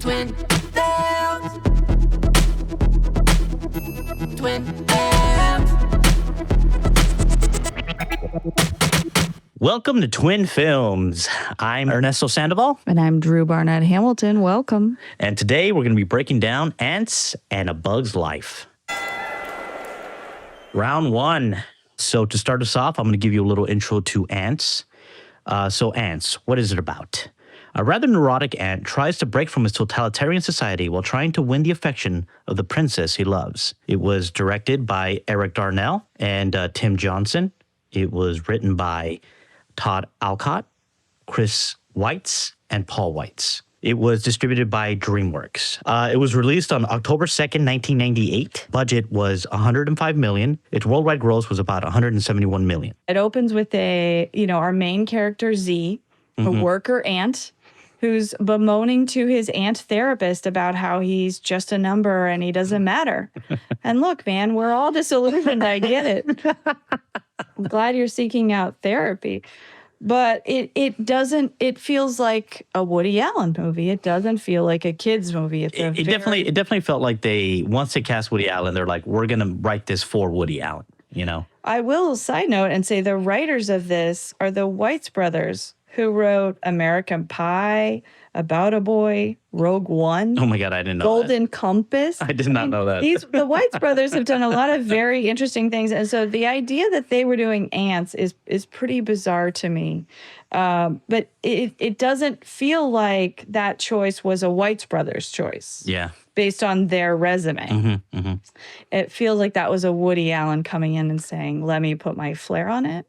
Twin Films. Twin Films. Welcome to Twin Films. I'm Ernesto Sandoval. And I'm Drew Barnett Hamilton. Welcome. And today we're going to be breaking down Antz and A Bug's Life. Round one. So to start us off, I'm going to give you a little intro to Antz. So Antz, what is it about? A rather neurotic ant tries to break from his totalitarian society while trying to win the affection of the princess he loves. It was directed by Eric Darnell and Tim Johnson. It was written by Todd Alcott, Chris Weitz, and Paul Weitz. It was distributed by DreamWorks. It was released on October 2nd, 1998. Budget was $105 million. Its worldwide gross was about $171 million. It opens with our main character, Z, a worker ant, who's bemoaning to his ant therapist about how he's just a number and he doesn't matter. And look, man, we're all disillusioned. I get it. I'm glad you're seeking out therapy. But it feels like a Woody Allen movie. It doesn't feel like a kid's movie. It definitely felt like once they cast Woody Allen, they're like, we're going to write this for Woody Allen, you know? I will side note and say the writers of this are the Weitz brothers, who wrote American Pie, About a Boy, Rogue One. Oh my God, I didn't know Golden Compass. I did not know that. The Weitz brothers have done a lot of very interesting things. And so the idea that they were doing Antz is pretty bizarre to me. But it doesn't feel like that choice was a Weitz brothers choice. Yeah. Based on their resume. It feels like that was a Woody Allen coming in and saying, let me put my flair on it.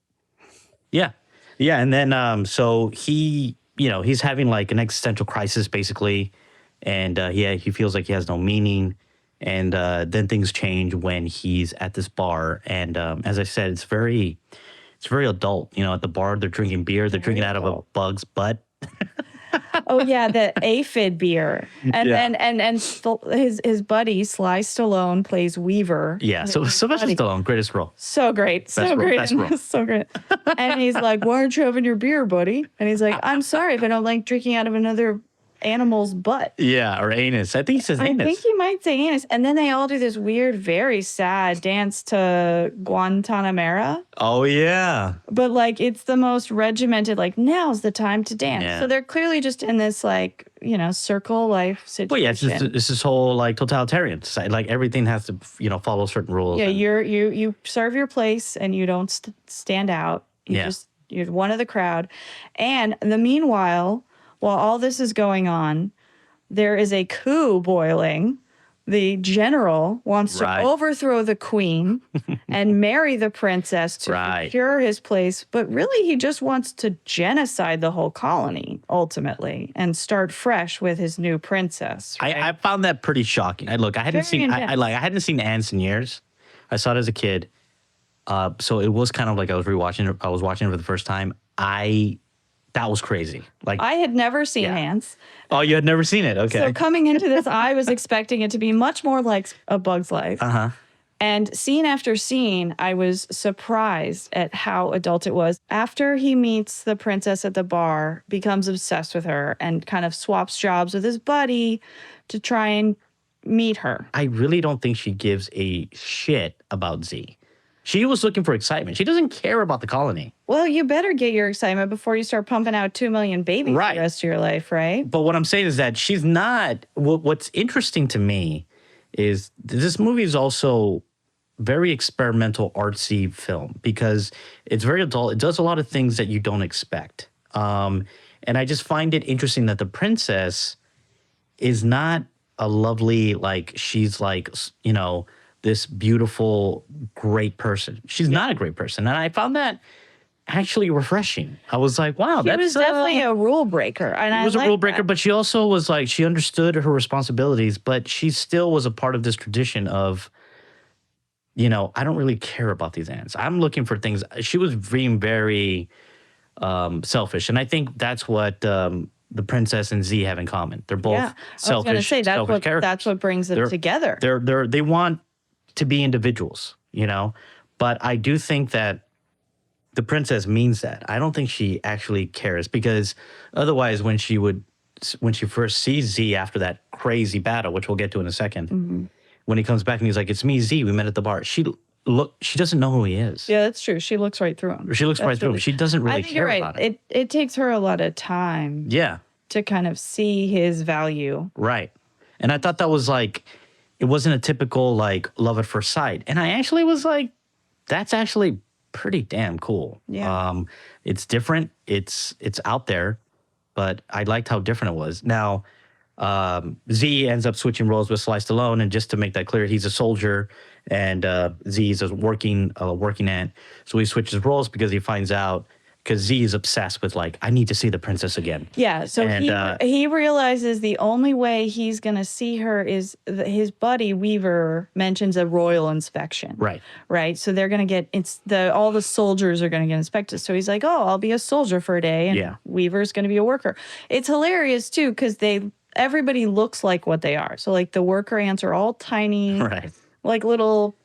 Yeah. Yeah, and then so he's having like an existential crisis basically, and he feels like he has no meaning, and then things change when he's at this bar, and as I said, it's very adult. You know, at the bar they're drinking beer, they're drinking out of a bug's butt. Oh yeah, the aphid beer, and his buddy Sly Stallone plays Weaver. Yeah, so Sylvester Stallone, greatest role. So great, so great, so great. And he's like, "Why aren't you having your beer, buddy?" And he's like, "I'm sorry if I don't like drinking out of another animal's butt." Yeah, or anus. I think he says anus. I think he might say anus. And then they all do this weird, very sad dance to Guantanamera. Oh, yeah. But, like, it's the most regimented, like, now's the time to dance. Yeah. So they're clearly just in this, like, circle life situation. Well, yeah, it's this whole, like, totalitarian society. Like, everything has to, follow certain rules. Yeah, you serve your place and you don't stand out. You're one of the crowd. And meanwhile, while all this is going on, there is a coup boiling. The general wants to overthrow the queen and marry the princess to secure his place. But really, he just wants to genocide the whole colony, ultimately, and start fresh with his new princess. Right? I found that pretty shocking. I hadn't seen Antz in years. I saw it as a kid. So it was kind of like I was watching it for the first time. That was crazy. Like I had never seen Antz. Oh, you had never seen it? Okay. So coming into this, I was expecting it to be much more like A Bug's Life. Uh-huh. And scene after scene, I was surprised at how adult it was. After he meets the princess at the bar, becomes obsessed with her, and kind of swaps jobs with his buddy to try and meet her. I really don't think she gives a shit about Z. She was looking for excitement. She doesn't care about the colony. Well, you better get your excitement before you start pumping out 2 million babies for the rest of your life, right? But what I'm saying is that she's not... What's interesting to me is this movie is also very experimental, artsy film because it's very adult. It does a lot of things that you don't expect. And I just find it interesting that the princess is not a lovely, like, she's like, this beautiful, great person. She's not a great person. And I found that actually refreshing. I was like, wow, She was definitely a rule breaker. And She was a rule breaker, but she also was like, she understood her responsibilities, but she still was a part of this tradition of, I don't really care about these ants. I'm looking for things. She was being very selfish. And I think that's what the princess and Z have in common. They're both selfish. I was going to say, that's what brings them together. They want to be individuals, but I do think that the princess means that. I don't think she actually cares because otherwise when she would when she first sees Z after that crazy battle, which we'll get to in a second, when he comes back and he's like, "It's me, Z. We met at the bar." She doesn't know who he is. Yeah, that's true. She looks right through him. She looks right through him. She doesn't really I think care you're right. about it. It takes her a lot of time Yeah, to kind of see his value. right. And I thought that was like, it wasn't a typical like love at first sight. And I actually was like, that's actually pretty damn cool. Yeah. It's different. It's out there, but I liked how different it was. Now, Z ends up switching roles with Sly Stallone, and just to make that clear, he's a soldier and Z is a working ant. So he switches roles because he finds out, because Z is obsessed with like, I need to see the princess again. Yeah, so he realizes the only way he's going to see her is his buddy Weaver mentions a royal inspection. Right. Right. So they're going to get all the soldiers are going to get inspected. So he's like, "Oh, I'll be a soldier for a day, and Yeah. Weaver's going to be a worker." It's hilarious too because everybody looks like what they are. So like the worker ants are all tiny, Right. like little,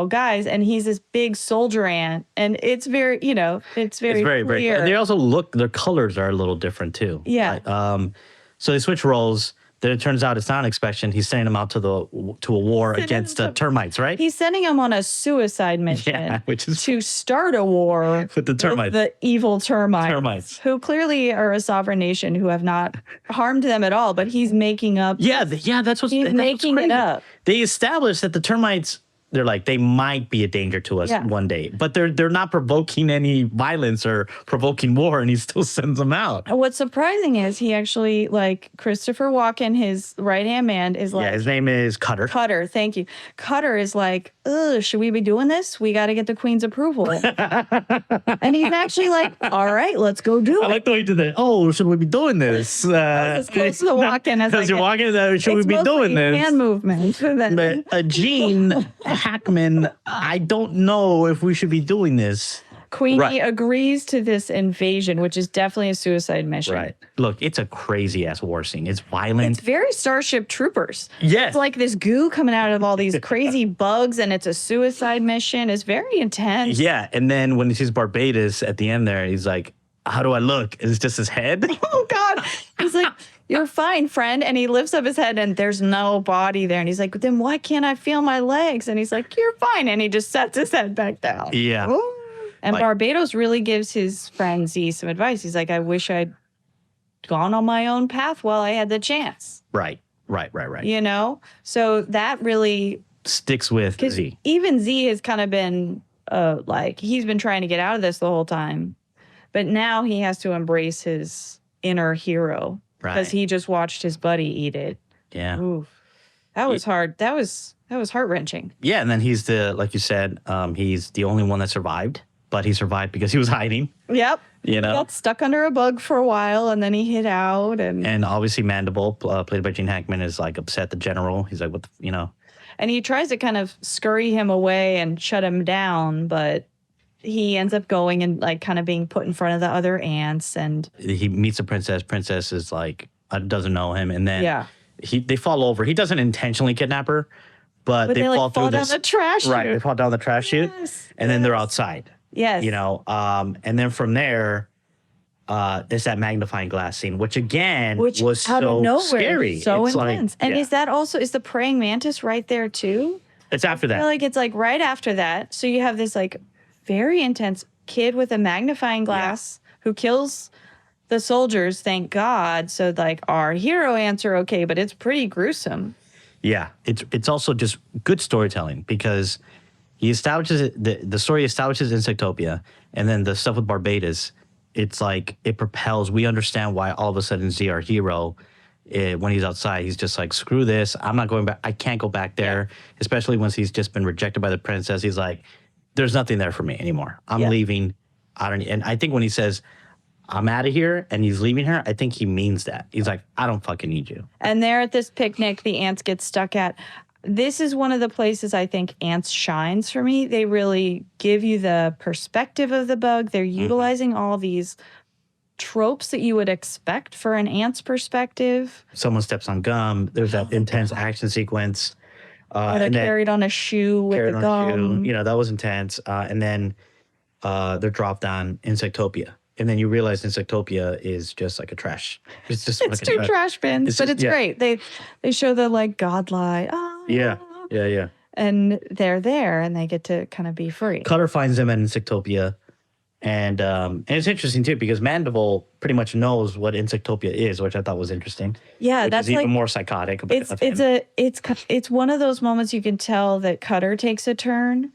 guys, and he's this big soldier ant, and it's very, it's very Very. clear. And they also their colors are a little different too. Yeah. Right? So they switch roles. Then it turns out it's not an inspection. He's sending them out to a war against the termites, right? He's sending them on a suicide mission, Yeah, which is to start a war with the termites. the evil Termites. who clearly are a sovereign nation who have not harmed them at all. But he's making up. Yeah, that's what's He's making crazy. it up. They established that the termites, they're like, they might be a danger to us one day, but they're not provoking any violence or provoking war, and he still sends them out. What's surprising is he actually, like, Christopher Walken, his right-hand man, is like... Yeah, his name is Cutter. Cutter, thank you. Cutter is like, "Ugh, should we be doing this? We got to get the Queen's approval." And he's actually like, "All right, let's go do I it." like the way you did that. Oh, should we be doing this? As close to the Walken as I As you're get. walking, should we It's be doing mostly this? hand movement. But Gene Hackman, I don't know if we should be doing this. Queenie Right. agrees to this invasion, which is definitely a suicide mission. Right. Look, it's a crazy ass war scene. It's violent. It's very Starship Troopers. Yes. It's like this goo coming out of all these crazy bugs, and it's a suicide mission. It's very intense. Yeah. And then when he sees Barbados at the end there, he's like, "How do I look?" And it's just his head. Oh, God. He's like, "You're fine, friend." And he lifts up his head, and there's no body there. And he's like, "Then why can't I feel my legs?" And he's like, "You're fine." And he just sets his head back down. Yeah. Ooh. And Like- Barbados really gives his friend Z some advice. He's like, "I wish I'd gone on my own path while I had the chance." Right. So that really, Sticks with because Z. even Z has kind of been like, he's been trying to get out of this the whole time, but now he has to embrace his inner hero because Right. he just watched his buddy eat it. Yeah. Oof. That was hard. That was heart-wrenching. Yeah. And then he's like you said, he's the only one that survived, but he survived because he was hiding, Yep. you He know? got stuck under a bug for a while, and then he hid out, And obviously Mandible, played by Gene Hackman, is like upset the general. He's like, and he tries to kind of scurry him away and shut him down, but he ends up going and like kind of being put in front of the other ants, and he meets the princess. Princess is like, doesn't know him. And then yeah. they fall over. He doesn't intentionally kidnap her, but they like fall through down this. the trash Right. They chute. fall down the trash chute, Yes, and then they're outside, Yes. and then from there, there's that magnifying glass scene, which again Which was out so of nowhere, scary. so It's like- intense. And yeah. is the praying mantis right there too? It's after I feel that. like it's like right after that. So you have this like very intense kid with a magnifying glass who kills the soldiers, thank God. So like our hero ants are okay, but it's pretty gruesome. Yeah, it's also just good storytelling because he establishes the story establishes Insectopia, and then the stuff with Barbados. It's like it propels. We understand why all of a sudden Z, our hero, when he's outside, he's just like, "Screw this! I'm not going back. I can't go back there." Especially once he's just been rejected by the princess. He's like, "There's nothing there for me anymore. I'm leaving." And I think when he says, "I'm out of here," and he's leaving her, I think he means that. He's like, "I don't fucking need you." And there at this picnic, the ants get stuck at. This is one of the places I think Antz shines for me. They really give you the perspective of the bug. They're utilizing all these tropes that you would expect for an ant's perspective. Someone steps on gum. There's that intense action sequence. Or they're and then carried on a shoe with carried the on a shoe. gum. You know, that was intense. And then they're dropped on Insectopia. and then you realize Insectopia is just like a trash. It's just It's like two trash bins, It's but just- it's yeah. great. They show the like godlike. Yeah. And they're there and they get to kind of be free. Cutter finds them at Insectopia. And it's interesting too because Mandible pretty much knows what Insectopia is, which I thought was interesting. Yeah, which that's is even like more psychotic. Of it's one of those moments you can tell that Cutter takes a turn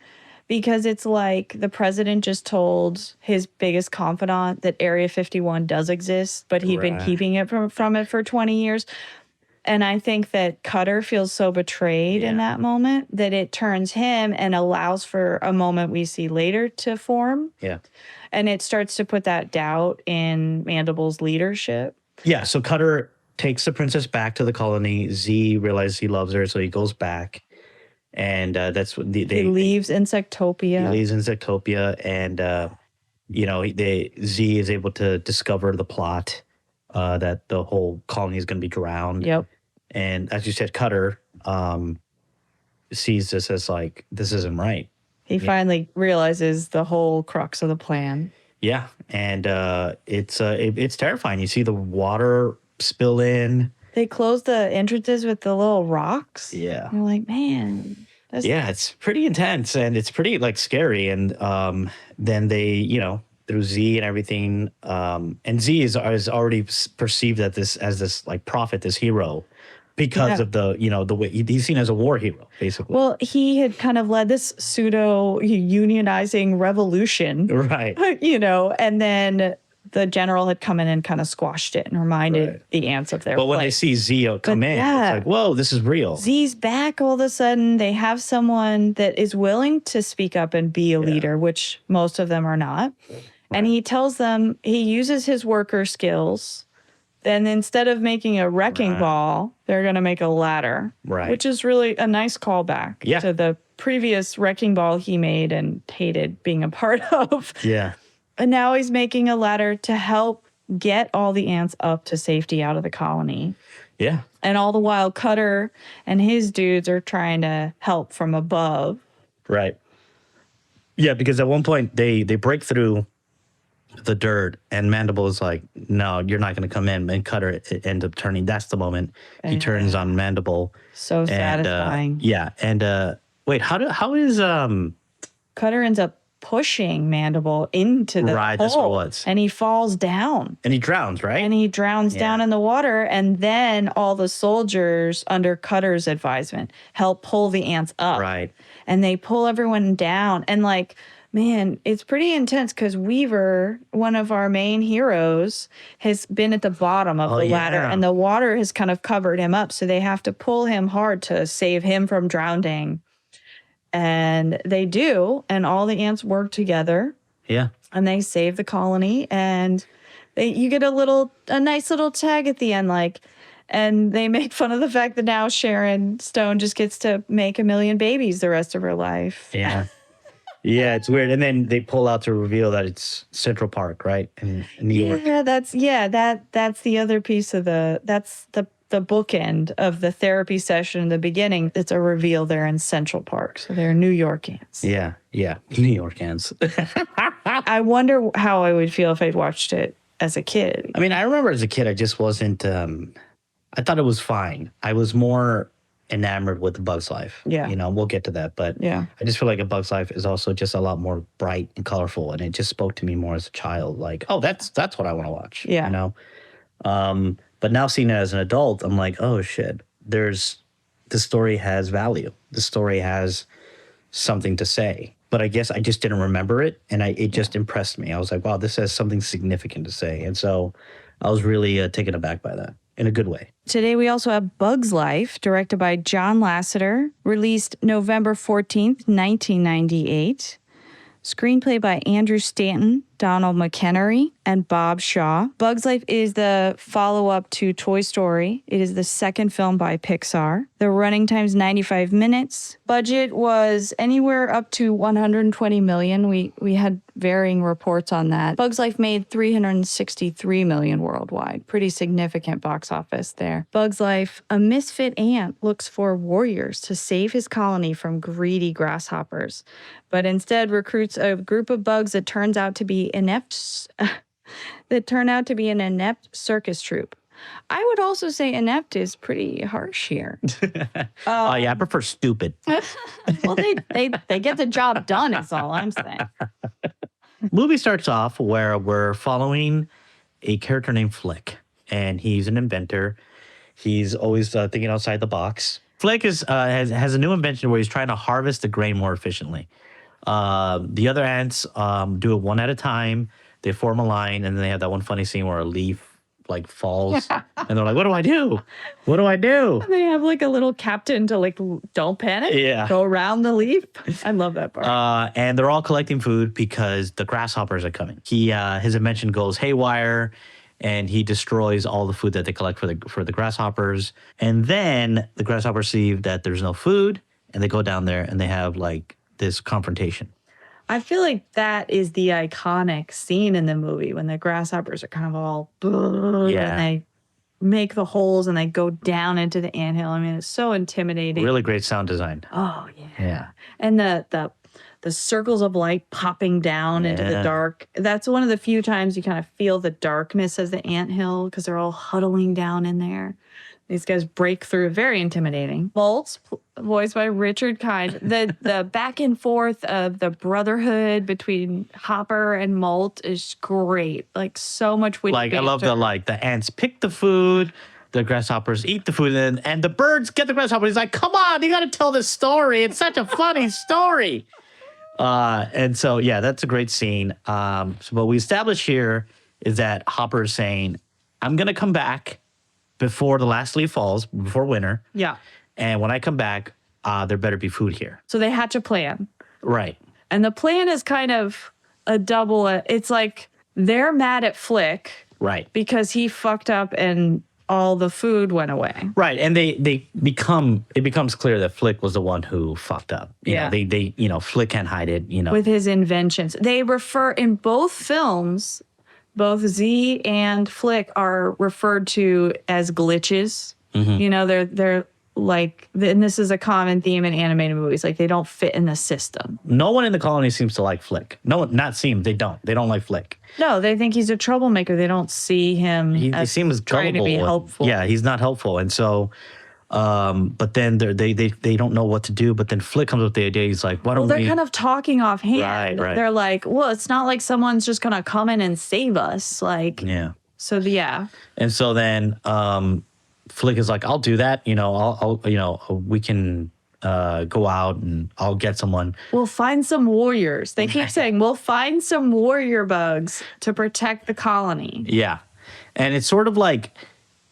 because it's like the president just told his biggest confidant that Area 51 does exist, but he'd been Right. keeping it from it for 20 years. And I think that Cutter feels so betrayed in that moment that it turns him and allows for a moment we see later to form. Yeah. And it starts to put that doubt in Mandible's leadership. Yeah. So Cutter takes the princess back to the colony. Z realizes he loves her, so he goes back. And that's what He leaves Insectopia. He leaves Insectopia, and Z is able to discover the plot that the whole colony is going to be drowned. Yep. And as you said, Cutter sees this as like, this isn't right. He finally realizes the whole crux of the plan. Yeah, and it's terrifying. You see the water spill in. They close the entrances with the little rocks. Yeah. You're like, man. Yeah, it's pretty intense and it's pretty like scary. And then they, through Z and everything, and Z is already perceived as this like prophet, this hero, because of the way he's seen as a war hero, basically. Well, he had kind of led this pseudo unionizing revolution, right? And then the general had come in and kind of squashed it and reminded the ants of their But when they place. see Z come in, it's like, whoa, this is real. Z's back all of a sudden. They have someone that is willing to speak up and be a leader, which most of them are not. Right. And he tells them he uses his worker skills. Then instead of making a wrecking ball, they're going to make a ladder, which is really a nice callback to the previous wrecking ball he made and hated being a part of. Yeah. And now he's making a ladder to help get all the ants up to safety out of the colony. Yeah. And all the while, Cutter and his dudes are trying to help from above. Right. Yeah, because at one point they break through the dirt and Mandible is like, no, you're not going to come in. And Cutter ends up turning. That's the moment he turns on Mandible. So satisfying. And wait, how is Cutter ends up pushing Mandible into the hole, that's what it was. And he falls down. And he drowns, right? And he drowns down in the water. And then all the soldiers, under Cutter's advisement, help pull the ants up. Right. And they pull everyone down. And like, man, it's pretty intense because Weaver, one of our main heroes, has been at the bottom of the ladder and the water has kind of covered him up. So they have to pull him hard to save him from drowning. And they do. And all the ants work together. Yeah. And they save the colony. And you get a nice little tag at the end, like, and they make fun of the fact that now Sharon Stone just gets to make 1 million babies the rest of her life. Yeah. Yeah, it's weird. And then they pull out to reveal that it's Central Park, right? In New York. Yeah, that's the other piece of that's the bookend of the therapy session in the beginning. It's a reveal they're in Central Park. So they're New York ants. Yeah. New York ants. I wonder how I would feel if I'd watched it as a kid. I mean, I remember as a kid, I just wasn't, I thought it was fine. I was more enamored with A Bug's Life. Yeah. We'll get to that. But I just feel like A Bug's Life is also just a lot more bright and colorful. And it just spoke to me more as a child. Like, oh, that's what I want to watch. Yeah. But now seeing it as an adult, I'm like, oh, shit. The story has value. The story has something to say. But I guess I just didn't remember it. And it just impressed me. I was like, wow, this has something significant to say. And so I was really taken aback by that in a good way. Today we also have Bug's Life, directed by John Lasseter, released November 14th, 1998. Screenplay by Andrew Stanton, Donald McHenry, and Bob Shaw. Bug's Life is the follow-up to Toy Story. It is the second film by Pixar. The running time is 95 minutes. Budget was anywhere up to $120 million. We had varying reports on that. Bug's Life made $363 million worldwide. Pretty significant box office there. Bug's Life, a misfit ant looks for warriors to save his colony from greedy grasshoppers, but instead recruits a group of bugs that turns out to be inept that turn out to be an inept circus troupe. I would also say inept is pretty harsh here. Oh yeah, I prefer stupid. Well, they get the job done, is all I'm saying. Movie starts off where we're following a character named Flick, and he's an inventor. He's always thinking outside the box. Flick has a new invention where he's trying to harvest the grain more efficiently. The other ants do it one at a time. They form a line, and then they have that one funny scene where a leaf like falls, and they're like, "What do I do? What do I do?" They have like a little captain to like, don't panic. Yeah. Go around the leaf. I love that part. And they're all collecting food because the grasshoppers are coming. His invention goes haywire, and he destroys all the food that they collect for the grasshoppers. And then the grasshoppers see that there's no food, and they go down there and they have like this confrontation. I feel like that is the iconic scene in the movie when the grasshoppers are kind of all and they make the holes and they go down into the anthill. I mean, it's so intimidating. Really great sound design. Oh yeah. Yeah. And the circles of light popping down into the dark. That's one of the few times you kind of feel the darkness of the anthill because they're all huddling down in there. These guys break through. Very intimidating. Bolts, voiced by Richard Kind. The back and forth of the brotherhood between Hopper and Molt is great. Like so much witty Like I love banter. the ants pick the food, the grasshoppers eat the food, and the birds get the grasshoppers. He's like, "Come on, you got to tell this story. It's such a funny story." And so yeah, that's a great scene. So what we establish here is that Hopper is saying, "I'm gonna come back before the last leaf falls, before winter. Yeah. And when I come back, there better be food here." So they hatch a plan. Right. And the plan is kind of a double. It's like they're mad at Flick Right. because he fucked up and all the food went away. Right. And it becomes clear that Flick was the one who fucked up. You know, they Flick can't hide it, With his inventions. They refer in both films, both Z and Flick are referred to as glitches. Mm-hmm. They're like, and this is a common theme in animated movies, like they don't fit in the system. No one in the colony seems to like Flick. No one, not seems, they don't. They don't like Flick. No, they think he's a troublemaker. They don't see him They seem as trying to gullible. be helpful. Yeah, he's not helpful. And so, but then they don't know what to do. But then Flick comes up with the idea. He's like, "Why don't They're we?" kind of talking offhand. Right. They're like, well, it's not like someone's just going to come in and save us. Like, Yeah. so yeah. And so then Flick is like, "I'll do that. We can go out and I'll get someone." We'll find some warriors. They keep saying, we'll find some warrior bugs to protect the colony. Yeah. And it's sort of like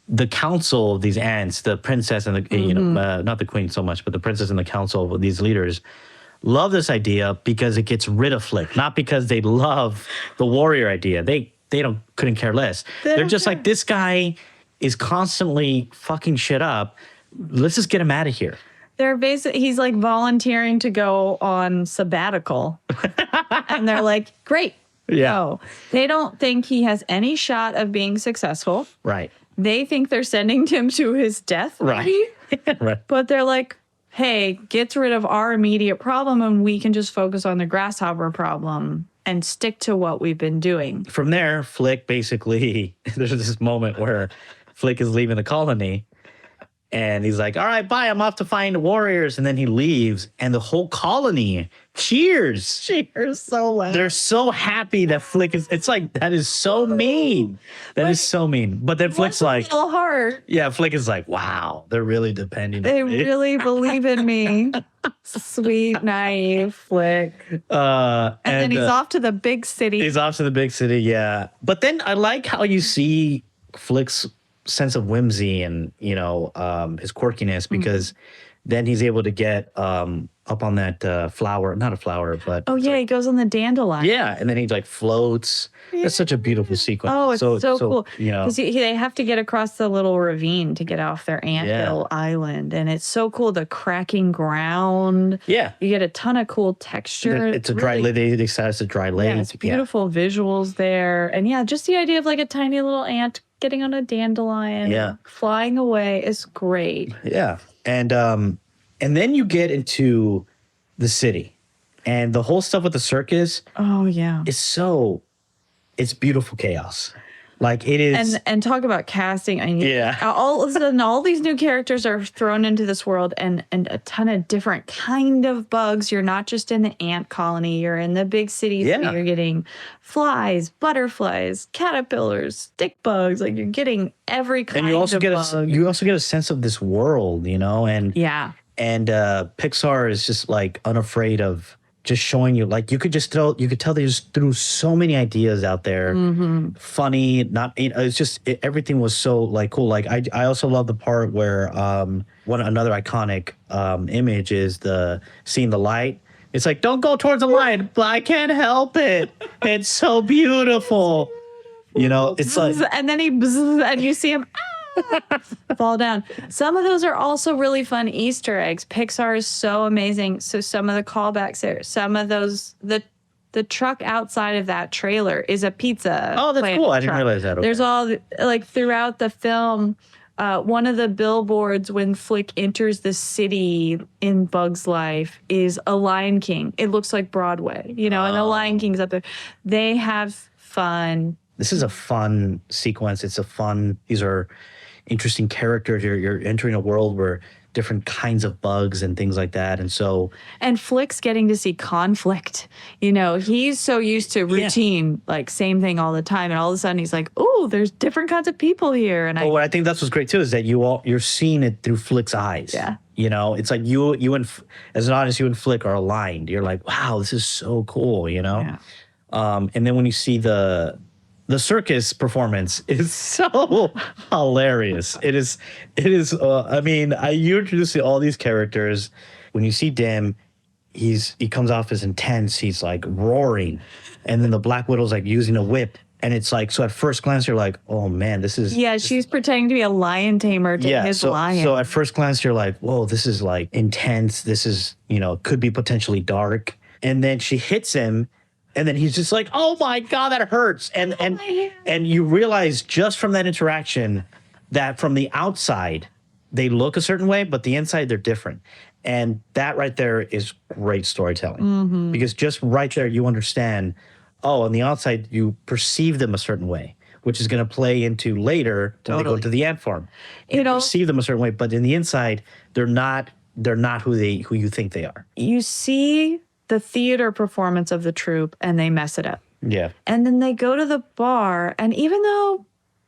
the council of these ants, the princess and the, not the queen so much, but the princess and the council of these leaders love this idea because it gets rid of Flick, not because they love the warrior idea. They couldn't care less. They're just like, this guy is constantly fucking shit up. Let's just get him out of here. He's like volunteering to go on sabbatical. And they're like, great. Yeah. No. They don't think he has any shot of being successful. Right. They think they're sending him to his death. Right. Right. But they're like, hey, gets rid of our immediate problem and we can just focus on the grasshopper problem and stick to what we've been doing. From there, Flick basically, there's this moment where Flick is leaving the colony and he's like, "All right, bye. I'm off to find warriors." And then he leaves and the whole colony cheers. Cheers so loud. They're so happy that Flick is, it's like, that is so mean. That is so mean. But then Flick's like, a little hard. yeah, Flick is like, wow, they're really depending They on me. really believe in me. Sweet, naive Flick. And And then he's off to the big city. He's off to the big city, yeah. But then I like how you see Flick's sense of whimsy and, his quirkiness, because then he's able to get up on that flower, not a flower, but Oh, yeah, he goes on the dandelion. yeah, and then he like floats. That's such a beautiful sequence. Oh, it's so cool. You know, Because they have to get across the little ravine to get off their anthill island. And it's so cool. The cracking ground. yeah, You get a ton of cool texture. it's a dry really- lake. They decide it's a dry lake. Yeah, it's beautiful visuals there. And yeah, just the idea of like a tiny little ant getting on a dandelion, Yeah. flying away is great. Yeah. And then you get into the city, and the whole stuff with the circus Oh, yeah. is so it's beautiful chaos. Like it is. And talk about casting. I mean, Yeah. all of a sudden, all these new characters are thrown into this world, and a ton of different kind of bugs. You're not just in the ant colony. You're in the big city. So Yeah. you're getting flies, butterflies, caterpillars, stick bugs. Like you're getting every kind and you also of get bug. you also get a sense of this world, you know, and Yeah. and Pixar is just like unafraid of just showing you, like you could tell they just threw so many ideas out there, funny, not, you know, it's just everything was so like cool. Like I also love the part where another iconic image is the seeing the light. It's like, don't go towards the light, but I can't help it. It's so beautiful. You know, it's like, And then and you see him fall down. Some of those are also really fun Easter eggs. Pixar is so amazing. So some of the callbacks there, some of those, the truck outside of that trailer is a pizza. oh, that's Planet cool. I didn't truck. realize that. Okay. There's all, like throughout the film, one of the billboards when Flick enters the city in Bug's Life is a Lion King. It looks like Broadway, you know, and the Lion King's up there. They have fun. This is a fun sequence. These are interesting characters. You're entering a world where different kinds of bugs and things like that. And Flick's getting to see conflict. You know, he's so used to routine, like same thing all the time. And all of a sudden he's like, oh, there's different kinds of people here. And what I think that's what's great too is that you're seeing it through Flick's eyes. Yeah. You know, it's like you and as an audience, you and Flick are aligned. You're like, wow, this is so cool, you know? Yeah. And then when you see the circus performance is so hilarious. It is. I mean, you introduce all these characters. When you see Dim, he comes off as intense. He's like roaring, and then the Black Widow's like using a whip, and it's like, so at first glance you're like, oh man, this is. Yeah, she's pretending to be a lion tamer to his lion. So at first glance you're like, whoa, this is like intense. This is, you know, could be potentially dark, and then she hits him. And then he's just like, oh my God, that hurts. And you realize just from that interaction that from the outside, they look a certain way, but the inside, they're different. And that right there is great storytelling. Because just right there, you understand, oh, on the outside, you perceive them a certain way, which is going to play into later when they go to the ant farm. You perceive them a certain way, but in the inside, they're not who you think they are. You see the theater performance of the troupe and they mess it up. Yeah. And then they go to the bar, and even though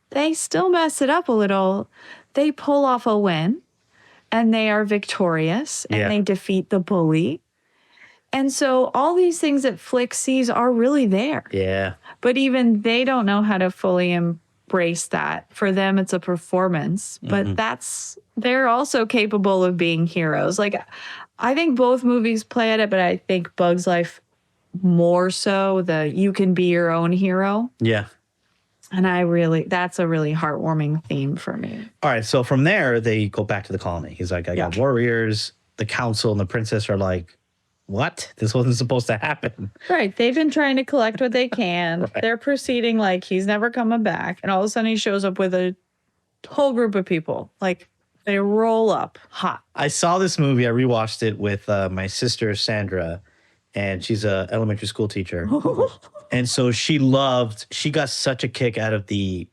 they still mess it up a little, they pull off a win and they are victorious and they defeat the bully. And so all these things that Flick sees are really there. Yeah. But even they don't know how to fully embrace that. For them, it's a performance. But they're also capable of being heroes. Like, I think both movies play at it, but I think Bug's Life more so, you can be your own hero. Yeah. And that's a really heartwarming theme for me. All right. So from there, they go back to the colony. He's like, I got warriors. The council and the princess are like, what? This wasn't supposed to happen. Right. They've been trying to collect what they can. Right. They're proceeding like he's never coming back. And all of a sudden he shows up with a whole group of people. Like, they roll up hot. I saw this movie. I rewatched it with my sister, Sandra, and she's an elementary school teacher. And so she got such a kick out of the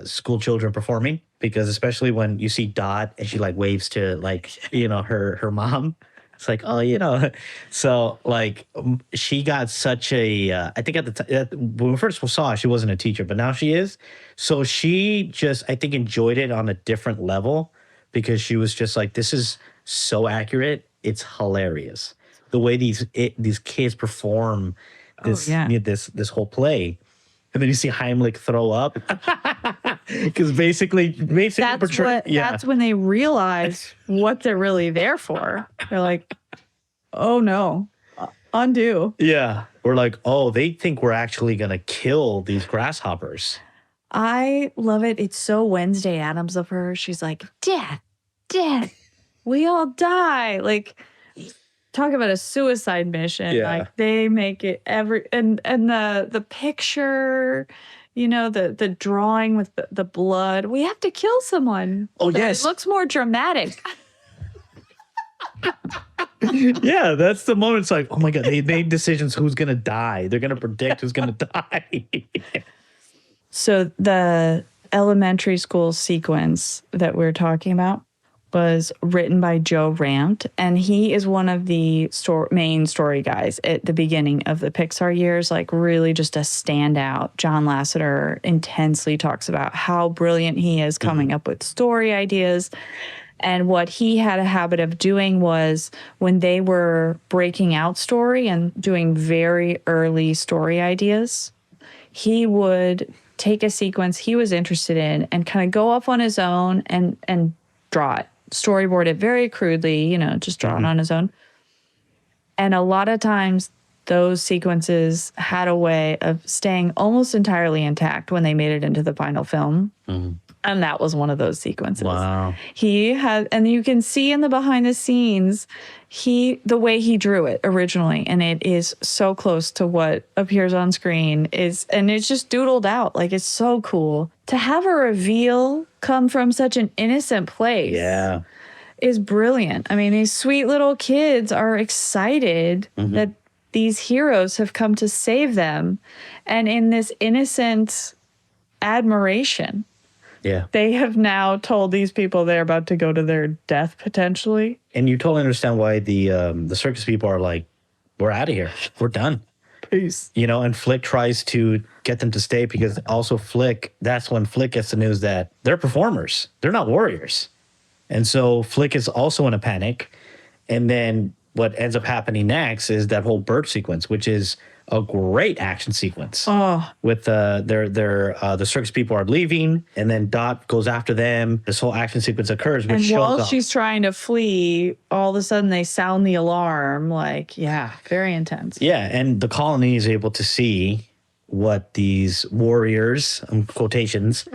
school children performing, because especially when you see Dot and she like waves to like, you know, her mom. It's like, oh, you know. So like she got such a, I think at the time, when we first saw her, she wasn't a teacher, but now she is. So she just, I think, enjoyed it on a different level, because she was just like, this is so accurate. It's hilarious. The way these kids perform this whole play. And then you see Heimlich throw up. Because basically that's when they realize what they're really there for. They're like, oh no, undo. Yeah. We're like, oh, they think we're actually going to kill these grasshoppers. I love it. It's so Wednesday Addams of her. She's like, Dad, we all die. Like, talk about a suicide mission. Yeah. Like, they make it and the picture, you know, the drawing with the blood. We have to kill someone. Oh, yes. It looks more dramatic. Yeah, that's the moment. It's like, oh my God, they made decisions who's going to die. They're going to predict who's going to die. So the elementary school sequence that we're talking about was written by Joe Ranft, and he is one of the main story guys at the beginning of the Pixar years, like really just a standout. John Lasseter intensely talks about how brilliant he is coming up with story ideas. And what he had a habit of doing was when they were breaking out story and doing very early story ideas, he would take a sequence he was interested in and kind of go off on his own and draw it, storyboard it very crudely, just draw it on his own. And a lot of times those sequences had a way of staying almost entirely intact when they made it into the final film. And that was one of those sequences. Wow. He had, and you can see in the behind the scenes, the way he drew it originally, and it is so close to what appears on screen and it's just doodled out. Like, it's so cool. To have a reveal come from such an innocent place. Yeah. Is brilliant. I mean, these sweet little kids are excited that these heroes have come to save them. And in this innocent admiration, they have now told these people they're about to go to their death potentially. And you totally understand why the circus people are like, we're out of here. We're done. Peace. And Flick tries to get them to stay because also that's when Flick gets the news that they're performers. They're not warriors. And so Flick is also in a panic. And then what ends up happening next is that whole bird sequence, which is a great action sequence. With the circus people are leaving, and then Dot goes after them. This whole action sequence occurs, which and shows while up. she's trying to flee, all of a sudden they sound the alarm. Like, yeah, very intense. Yeah, and the colony is able to see what these warriors, quotations,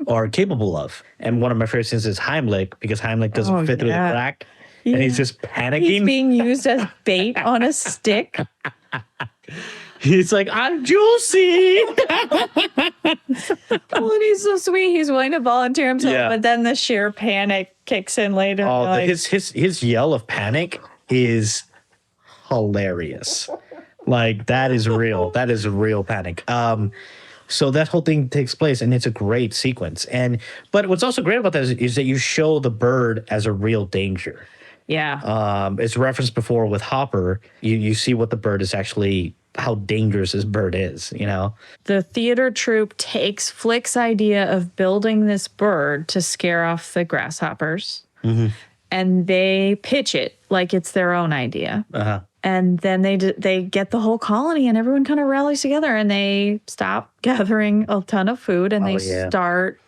are capable of. And one of my favorite scenes is Heimlich, because Heimlich doesn't fit through the crack, and he's just panicking. He's being used as bait on a stick. He's like, I'm juicy. And he's so sweet. He's willing to volunteer himself, but then the sheer panic kicks in later. His yell of panic is hilarious. Like, that is real. That is real panic. So that whole thing takes place, and it's a great sequence. But what's also great about that is that you show the bird as a real danger. Yeah. It's referenced before with Hopper. You see what the bird is actually, how dangerous this bird is, The theater troupe takes Flick's idea of building this bird to scare off the grasshoppers, and they pitch it like it's their own idea. And then they get the whole colony, and everyone kind of rallies together, and they stop gathering a ton of food, and they start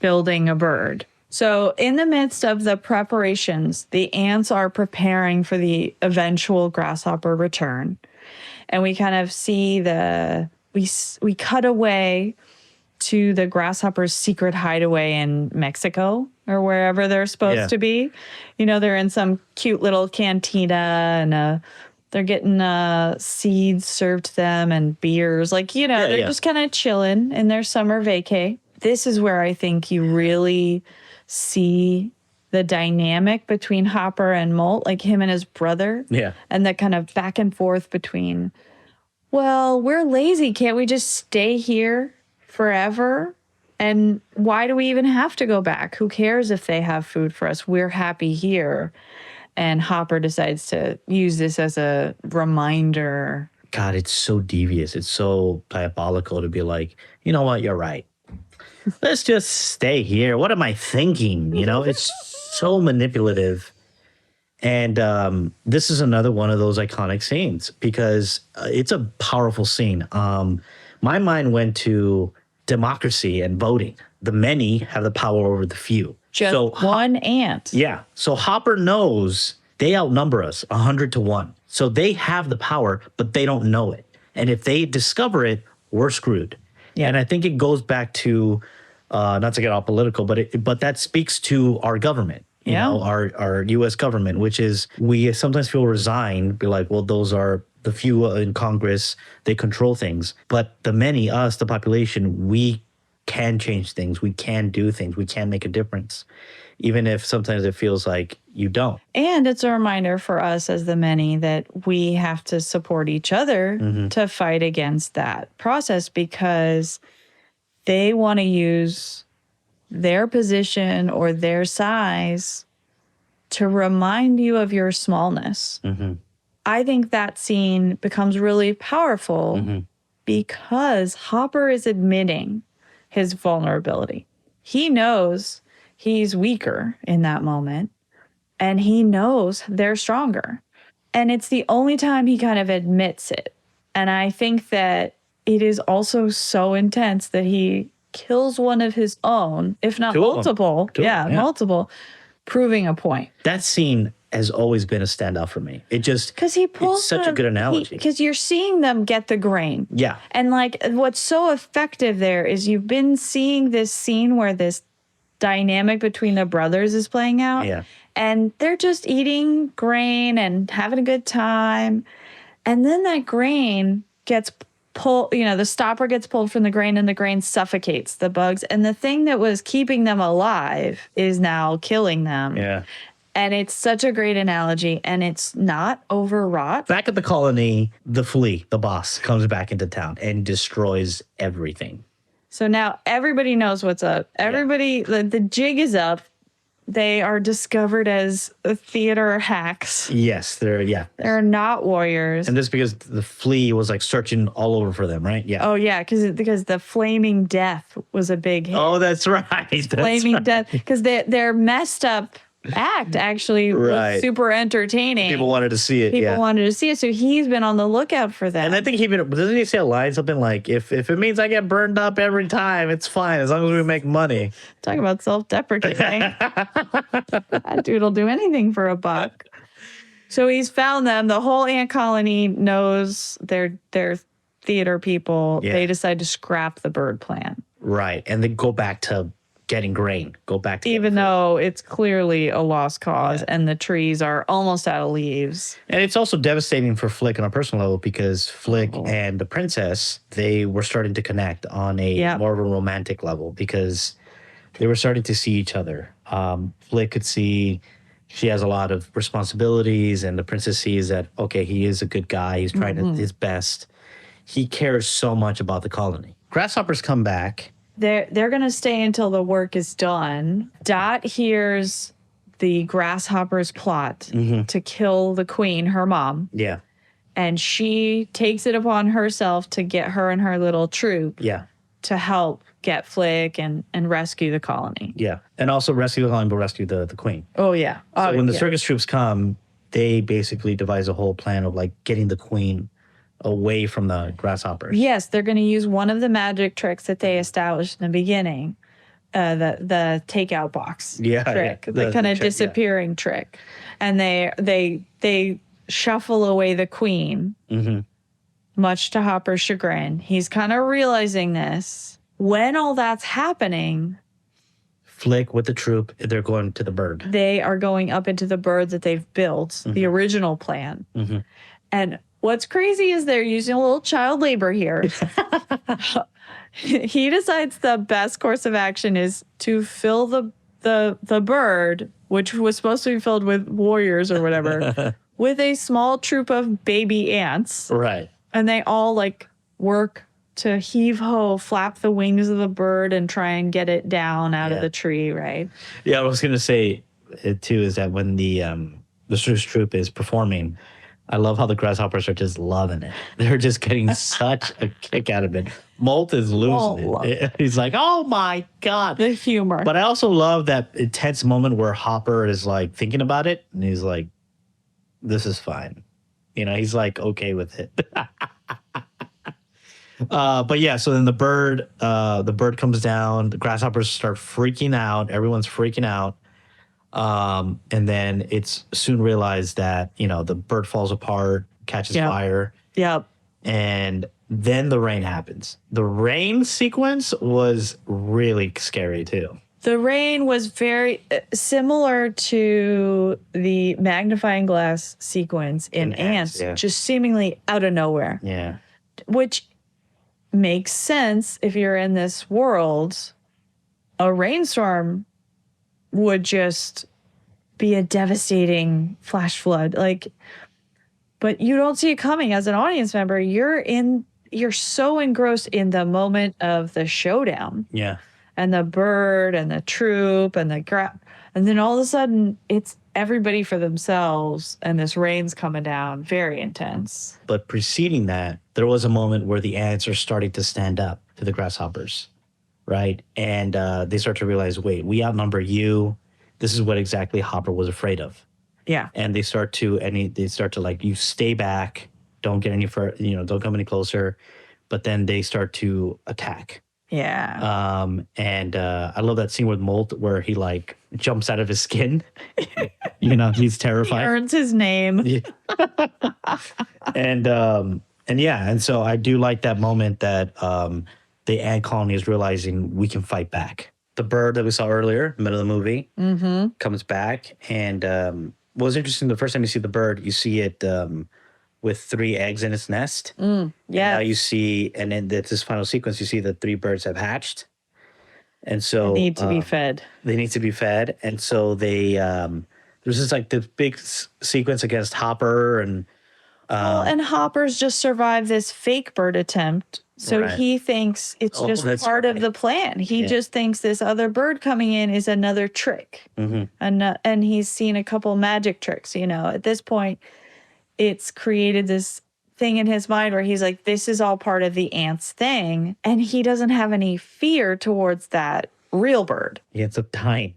building a bird. So in the midst of the preparations, the ants are preparing for the eventual grasshopper return. And we kind of see we cut away to the grasshopper's secret hideaway in Mexico or wherever they're supposed to be. They're in some cute little cantina, and they're getting seeds served to them and beers. They're just kind of chilling in their summer vacay. This is where I think you really see the dynamic between Hopper and Molt, like him and his brother. Yeah. And the kind of back and forth between, well, we're lazy. Can't we just stay here forever? And why do we even have to go back? Who cares if they have food for us? We're happy here. And Hopper decides to use this as a reminder. God, it's so devious. It's so diabolical to be like, you know what? You're right. Let's just stay here. What am I thinking? It's so manipulative. And this is another one of those iconic scenes because it's a powerful scene. My mind went to democracy and voting. The many have the power over the few. Just one ant. Yeah. So Hopper knows they outnumber us 100-1. So they have the power, but they don't know it. And if they discover it, we're screwed. Yeah. And I think it goes back to, not to get all political, but that speaks to our government, our U.S. government, which is we sometimes feel resigned, be like, well, those are the few in Congress, they control things. But the many, us, the population, we can change things. We can do things. We can make a difference. even if sometimes it feels like you don't. And it's a reminder for us as the many that we have to support each other to fight against that process, because they want to use their position or their size to remind you of your smallness. I think that scene becomes really powerful because Hopper is admitting his vulnerability. He knows he's weaker in that moment, and he knows they're stronger. And it's the only time he kind of admits it. And I think that it is also so intense that he kills one of his own, if not multiple. Multiple, proving a point. That scene has always been a standout for me. It just, because he pulls it's such a good analogy. Because you're seeing them get the grain. Yeah. And like what's so effective there is you've been seeing this scene where this dynamic between the brothers is playing out. Yeah. And they're just eating grain and having a good time. And then that grain gets pulled, the stopper gets pulled from the grain, and the grain suffocates the bugs. And the thing that was keeping them alive is now killing them. Yeah. And it's such a great analogy, and it's not overwrought. Back at the colony, the flea, the boss, comes back into town and destroys everything. So now everybody knows what's up. Everybody, the jig is up. They are discovered as theater hacks. Yes, They're not warriors. And this because the flea was like searching all over for them, right? Yeah. Oh yeah, because the flaming death was a big hit. Oh, that's right. Flaming death, because their messed up act actually was super entertaining. People wanted to see it. People wanted to see it, so he's been on the lookout for that. And I think doesn't he say a line, something like, if it means I get burned up every time, it's fine as long as we make money. Talk about self-deprecating. That dude will do anything for a buck. So he's found them. The whole ant colony knows they're theater people. Yeah. They decide to scrap the bird plan. Right, and they go back to getting grain. Go back to even though it's clearly a lost cause and the trees are almost out of leaves. And it's also devastating for Flick on a personal level, because Flick and the princess, they were starting to connect on a more of a romantic level, because they were starting to see each other. Flick could see she has a lot of responsibilities, and the princess sees that, okay, he is a good guy. He's trying his best. He cares so much about the colony. Grasshoppers come back. They're going to stay until the work is done. Dot hears the grasshoppers plot to kill the queen, her mom. Yeah. And she takes it upon herself to get her and her little troop to help get Flick and rescue the colony. Yeah. And also rescue the colony, but rescue the queen. Oh, yeah. So when the circus troops come, they basically devise a whole plan of like getting the queen away from the grasshoppers. Yes, they're going to use one of the magic tricks that they established in the beginning, the takeout box trick, the kind of disappearing trick, and they shuffle away the queen, much to Hopper's chagrin. He's kind of realizing this when all that's happening. Flick with the troop, they're going to the bird. They are going up into the bird that they've built, the original plan, and. What's crazy is they're using a little child labor here. He decides the best course of action is to fill the bird, which was supposed to be filled with warriors or whatever, with a small troop of baby ants. Right. And they all like work to heave-ho, flap the wings of the bird and try and get it down out of the tree, right? Yeah, I was going to say too is that when the circus troop is performing, I love how the grasshoppers are just loving it. They're just getting such a kick out of it. Molt is losing it. He's like, oh my God. The humor. But I also love that intense moment where Hopper is like thinking about it, and he's like, this is fine. He's like okay with it. But yeah, so then the bird comes down, the grasshoppers start freaking out, everyone's freaking out. And then it's soon realized that, the bird falls apart, catches fire. Yep. And then the rain happens. The rain sequence was really scary too. The rain was very similar to the magnifying glass sequence in Antz, just seemingly out of nowhere. Yeah. Which makes sense if you're in this world. A rainstorm would just be a devastating flash flood. Like, but you don't see it coming as an audience member. You're so engrossed in the moment of the showdown. Yeah. And the bird and the troop and and then all of a sudden it's everybody for themselves and this rain's coming down. Very intense. But preceding that, there was a moment where the ants are starting to stand up to the grasshoppers, right? And they start to realize, wait, we outnumber you. This is what exactly Hopper was afraid of. Yeah. And they start to like, you stay back, don't get any further, don't come any closer. But then they start to attack. Yeah. And I love that scene with Molt where he like jumps out of his skin. He's terrified. He earns his name. Yeah. and so I do like that moment that the ant colony is realizing we can fight back. The bird that we saw earlier, middle of the movie, comes back. And what was interesting, the first time you see the bird, you see it with 3 eggs in its nest. Yeah. Now you see, and in this final sequence, you see that 3 birds have hatched. And so they need to be fed. They need to be fed. And so they, there's this like the big sequence against Hopper and. And Hopper's just survived this fake bird attempt. So he thinks it's just part of the plan. He just thinks this other bird coming in is another trick. And he's seen a couple magic tricks, at this point. It's created this thing in his mind where he's like, this is all part of the ants thing. And he doesn't have any fear towards that real bird. He ends up dying.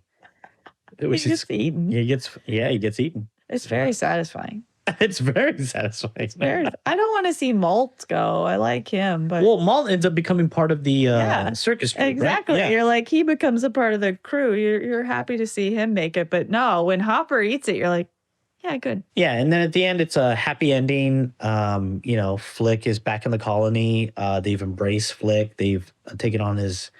He gets eaten. He gets eaten. It's very satisfying. It's very satisfying. I don't want to see Molt go. I like him. But Molt ends up becoming part of the circus troupe. Exactly. Right? Yeah. You're like, he becomes a part of the crew. You're happy to see him make it. But no, when Hopper eats it, you're like, yeah, good. Yeah, and then at the end, it's a happy ending. Flick is back in the colony. They've embraced Flick. They've taken on his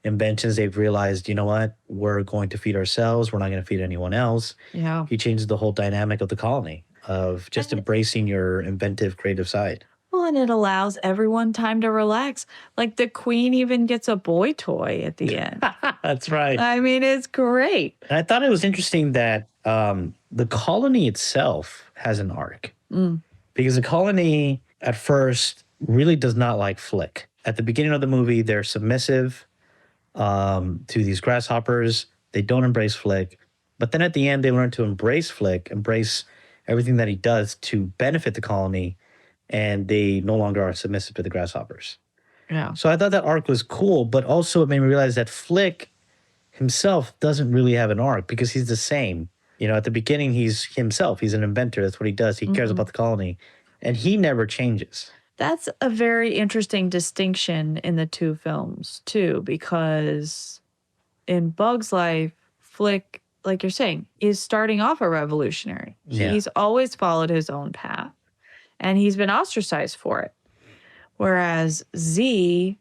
inventions. They've realized, you know what? We're going to feed ourselves. We're not going to feed anyone else. Yeah. He changes the whole dynamic of the colony of just embracing your inventive, creative side. Well, and it allows everyone time to relax. Like the queen even gets a boy toy at the end. That's right. I mean, it's great. And I thought it was interesting that the colony itself has an arc. Because the colony at first really does not like Flick. At the beginning of the movie, they're submissive to these grasshoppers. They don't embrace Flick. But then at the end, they learn to embrace Flick, embrace everything that he does to benefit the colony, and they no longer are submissive to the grasshoppers. Yeah. So I thought that arc was cool, but also it made me realize that Flick himself doesn't really have an arc because he's the same. At the beginning, he's himself. He's an inventor. That's what he does. He cares about the colony, and he never changes. That's a very interesting distinction in the 2 films, too, because in Bug's Life, Flick, like you're saying, is starting off a revolutionary. Yeah. He's always followed his own path, and he's been ostracized for it. Whereas Z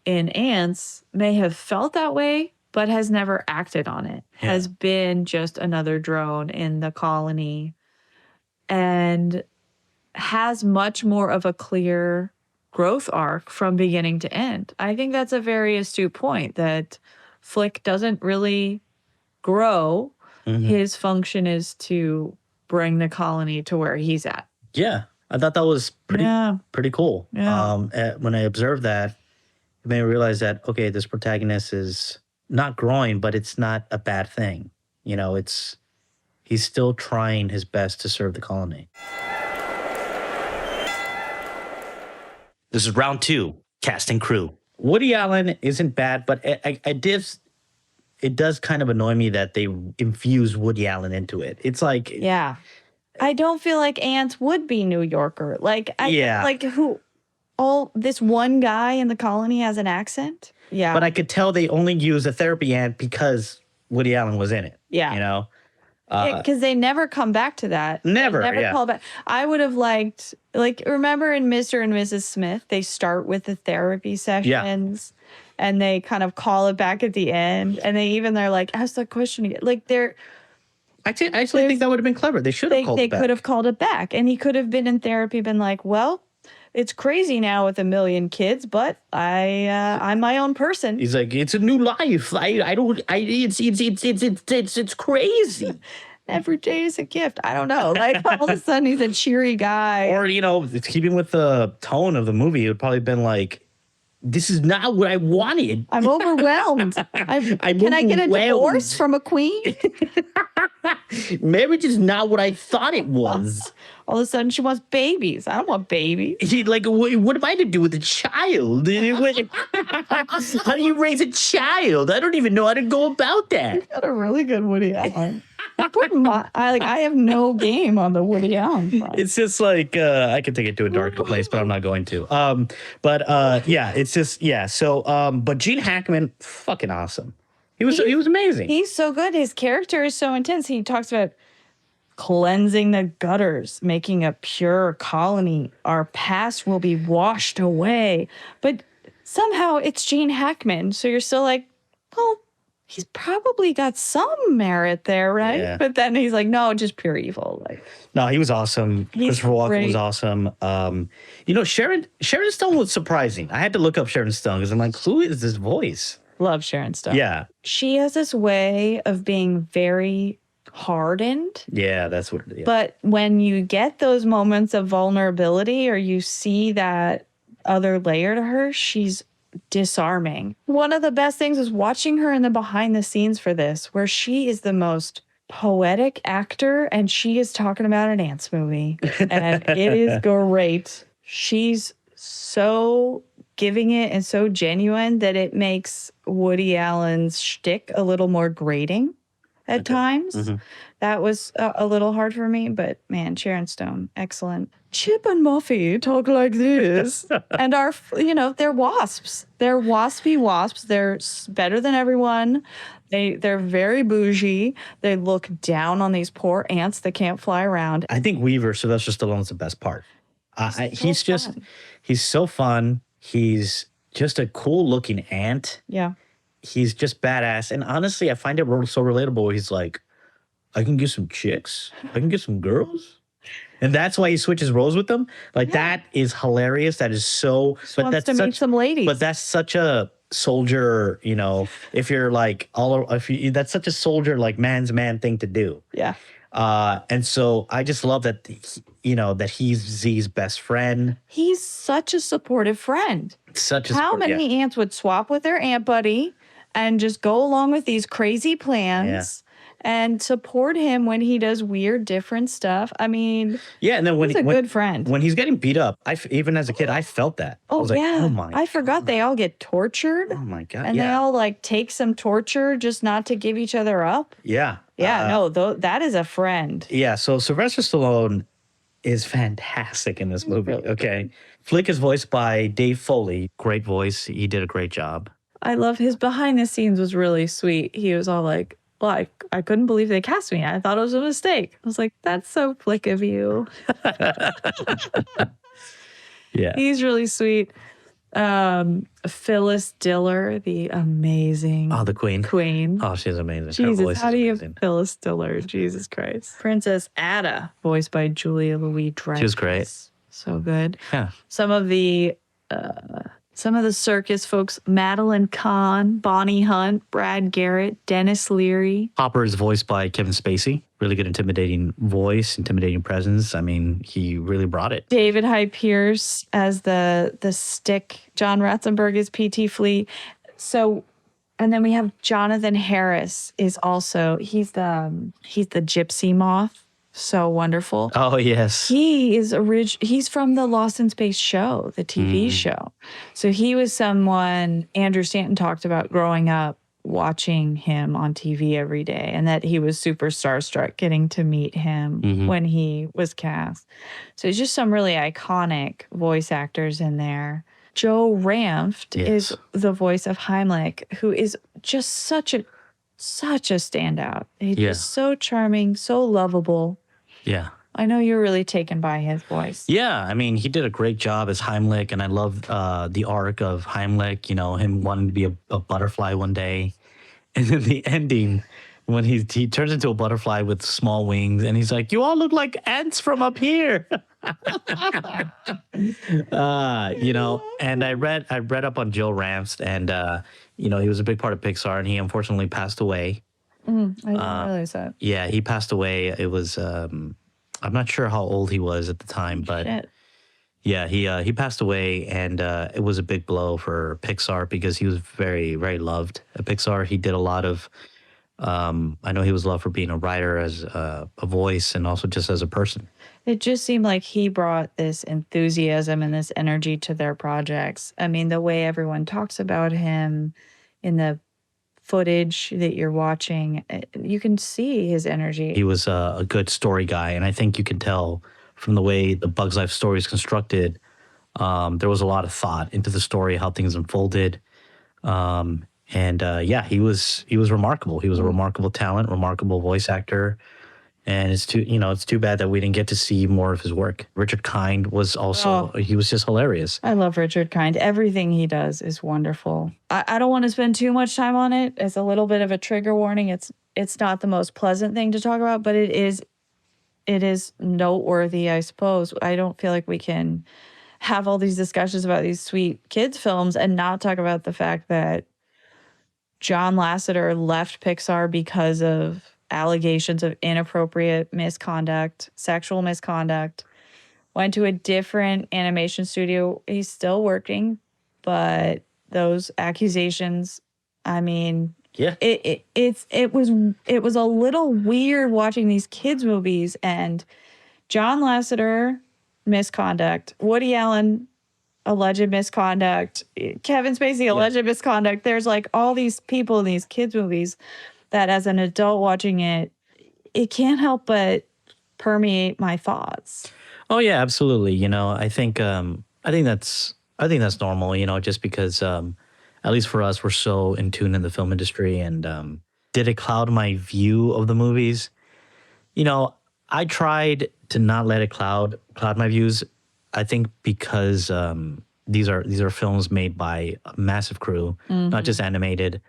in Antz may have felt that way, but has never acted on it, has been just another drone in the colony, and has much more of a clear growth arc from beginning to end. I think that's a very astute point that Flick doesn't really grow. His function is to bring the colony to where he's at. Yeah, I thought that was pretty cool. Yeah. When I observed that, it made me realize that, okay, this protagonist is not growing, but it's not a bad thing. He's still trying his best to serve the colony. This is round 2, cast and crew. Woody Allen isn't bad, but it does kind of annoy me that they infuse Woody Allen into it. It's like... Yeah. I don't feel like Antz would be New Yorker. Like this one guy in the colony has an accent? Yeah. But I could tell they only used a therapy ant because Woody Allen was in it. Yeah. Because they never come back to that. Never call back. I would have liked, remember in Mr. and Mrs. Smith, they start with the therapy sessions and they kind of call it back at the end. And they're like, ask that question again. I actually think that would have been clever. They should have called it back. They could have called it back. And he could have been in therapy, been like, well, it's crazy now with a million kids, but I'm my own person. He's like, it's a new life. It's crazy. Every day is a gift. I don't know. Like all of a sudden he's a cheery guy. Or, it's keeping with the tone of the movie. It would probably been like, this is not what I wanted. I'm overwhelmed. Can I get a divorce from a queen? Marriage is not what I thought it was. All of a sudden she wants babies. I don't want babies. Like, what am I to do with a child? How do you raise a child? I don't even know how to go about that. You got a really good Woody Allen. I have no game on the Woody Allen front. It's just like I could take it to a darker place, but I'm not going to. It's just So, but Gene Hackman, fucking awesome. He was amazing. He's so good. His character is so intense. He talks about cleansing the gutters, making a pure colony. Our past will be washed away. But somehow it's Gene Hackman. So you're still like, well, he's probably got some merit there, right? Yeah. But then he's like, no, just pure evil. Like, no, he was awesome. Christopher Walken was awesome. Sharon Stone was surprising. I had to look up Sharon Stone because I'm like, who is this voice? Love Sharon Stone. Yeah. She has this way of being very hardened. Yeah, that's what. Yeah. But when you get those moments of vulnerability or you see that other layer to her, she's disarming. One of the best things is watching her in the behind the scenes for this, where she is the most poetic actor and she is talking about an Antz movie. And it is great. She's so giving it and so genuine that it makes Woody Allen's shtick a little more grating at times. Mm-hmm. That was a little hard for me, but man, Sharon Stone, excellent. Chip and Muffy talk like this and they're wasps. They're waspy wasps. They're better than everyone. They're very bougie. They look down on these poor ants that can't fly around. I think Weaver, Sylvester Stallone's the best part. He's so fun. He's just a cool looking ant. Yeah. He's just badass. And honestly, I find it so relatable. He's like, I can get some chicks. I can get some girls. And that's why he switches roles with them. Like, that is hilarious. That is so... Wants to meet some ladies. But that's such a soldier, if you're like... that's such a soldier, like, man's man thing to do. Yeah. And so I just love that, that he's Z's best friend. He's such a supportive friend. How many ants would swap with their ant buddy and just go along with these crazy plans and support him when he does weird, different stuff? I mean, and then he's a good friend. When he's getting beat up, even as a kid, I felt that. I was like, oh my I forgot they all get tortured. Oh my God. And they all like take some torture just not to give each other up. Yeah. Yeah, that is a friend. Yeah, so Sylvester Stallone is fantastic in this movie, okay? Flick is voiced by Dave Foley. Great voice. He did a great job. I love his behind the scenes was really sweet. He was all like, well, I couldn't believe they cast me. I thought it was a mistake. I was like, that's so Flick of you. Yeah. He's really sweet. Phyllis Diller, the amazing the queen. Oh, she's amazing. Jesus, how do you have Phyllis Diller? Jesus Christ. Princess Ada, voiced by Julia Louis-Dreyfus. She was great. So good. Yeah. Some of the circus folks: Madeline Kahn, Bonnie Hunt, Brad Garrett, Dennis Leary. Hopper is voiced by Kevin Spacey. Really good, intimidating voice, intimidating presence. I mean, he really brought it. David Hyde Pierce as the stick. John Ratzenberg is P.T. Fleet. So, and then we have Jonathan Harris is also, he's the gypsy moth. So wonderful. Oh, yes. He's from the Lost in Space show, the TV show. So he was someone Andrew Stanton talked about growing up, watching him on TV every day, and that he was super starstruck getting to meet him when he was cast. So it's just some really iconic voice actors in there. Joe Ranft is the voice of Heimlich, who is just such a standout. He's just so charming, so lovable. Yeah. I know you're really taken by his voice. Yeah, I mean, he did a great job as Heimlich, and I love the arc of Heimlich, him wanting to be a butterfly one day. And then the ending, when he turns into a butterfly with small wings, and he's like, you all look like ants from up here. And I read up on Joe Ramst, and he was a big part of Pixar, and he unfortunately passed away. I didn't realize that. Yeah, he passed away. It was I'm not sure how old he was at the time, but Shit. yeah, he passed away, and it was a big blow for Pixar because he was very, very loved at Pixar. He did a lot of I know he was loved for being a writer, as a voice, and also just as a person. It just seemed like he brought this enthusiasm and this energy to their projects. I mean, the way everyone talks about him in the footage that you're watching, you can see his energy. He was a good story guy, and I think you can tell from the way the Bug's Life story is constructed. There was a lot of thought into the story, how things unfolded. Yeah, he was remarkable. He was a remarkable talent, remarkable voice actor. And it's too bad that we didn't get to see more of his work. Richard Kind was also, he was just hilarious. I love Richard Kind. Everything he does is wonderful. I don't want to spend too much time on it. It's a little bit of a trigger warning. It's not the most pleasant thing to talk about, but it is noteworthy, I suppose. I don't feel like we can have all these discussions about these sweet kids films and not talk about the fact that John Lasseter left Pixar because of allegations of inappropriate misconduct, sexual misconduct, went to a different animation studio. He's still working, but those accusations, I mean, yeah, it was a little weird watching these kids movies, and John Lasseter misconduct, Woody Allen alleged misconduct, Kevin Spacey alleged misconduct. There's like all these people in these kids movies that as an adult watching it can't help but permeate my thoughts. Oh yeah, absolutely. I think that's normal. Just because at least for us, we're so in tune in the film industry, and did it cloud my view of the movies? I tried to not let it cloud my views. I think because these are films made by a massive crew, not just animated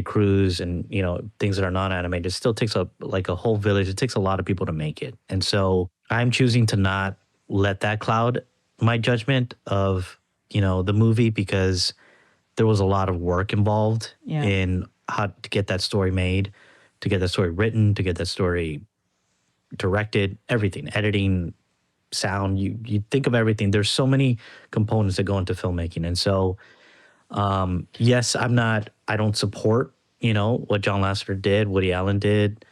crews, and things that are non-animated. It still takes a whole village. It takes a lot of people to make it, and so I'm choosing to not let that cloud my judgment of the movie, because there was a lot of work involved in how to get that story made, to get that story written, to get that story directed, everything, editing, sound. You think of everything. There's so many components that go into filmmaking, and so. Yes, I don't support, what John Lasseter did, Woody Allen did,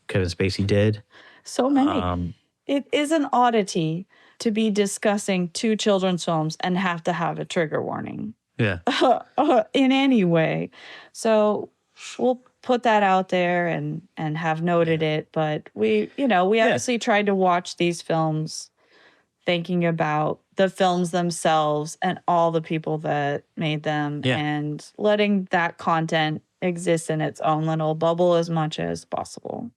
Kevin Spacey did. So many. It is an oddity to be discussing two children's films and have to have a trigger warning. Yeah. In any way. So we'll put that out there and have noted it. But we obviously tried to watch these films thinking about the films themselves and all the people that made them, and letting that content exist in its own little bubble as much as possible.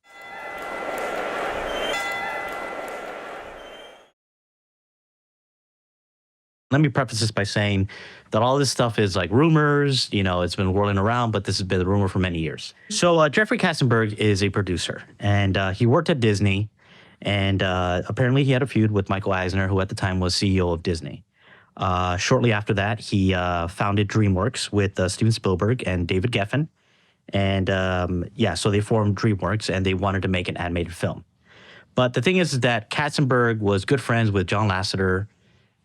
Let me preface this by saying that all this stuff is like rumors. It's been whirling around, but this has been the rumor for many years. So Jeffrey Katzenberg is a producer, and he worked at Disney. And apparently he had a feud with Michael Eisner, who at the time was CEO of Disney. Shortly after that, he founded DreamWorks with Steven Spielberg and David Geffen. And so they formed DreamWorks, and they wanted to make an animated film. But the thing is that Katzenberg was good friends with John Lasseter,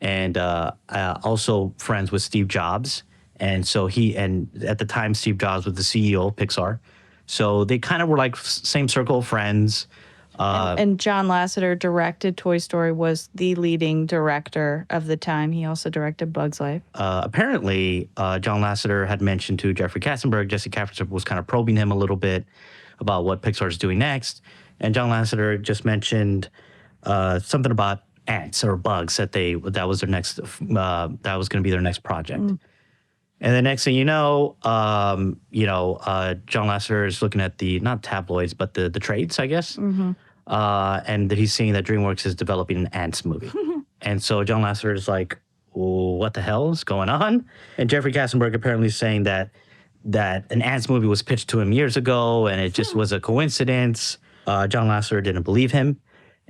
and also friends with Steve Jobs. And so at the time, Steve Jobs was the CEO of Pixar. So they kind of were like same circle of friends. And John Lasseter directed Toy Story, was the leading director of the time. He also directed Bug's Life. Apparently, John Lasseter had mentioned to Jeffrey Katzenberg, Jesse Katzenberg was kind of probing him a little bit about what Pixar is doing next. And John Lasseter just mentioned something about ants or bugs, that was their next, that was going to be their next project. And the next thing John Lasseter is looking at not tabloids, but the trades, I guess. And he's seeing that DreamWorks is developing an Antz movie. And so John Lasseter is like, what the hell is going on? And Jeffrey Katzenberg apparently is saying that an Antz movie was pitched to him years ago, and it just was a coincidence. John Lasseter didn't believe him.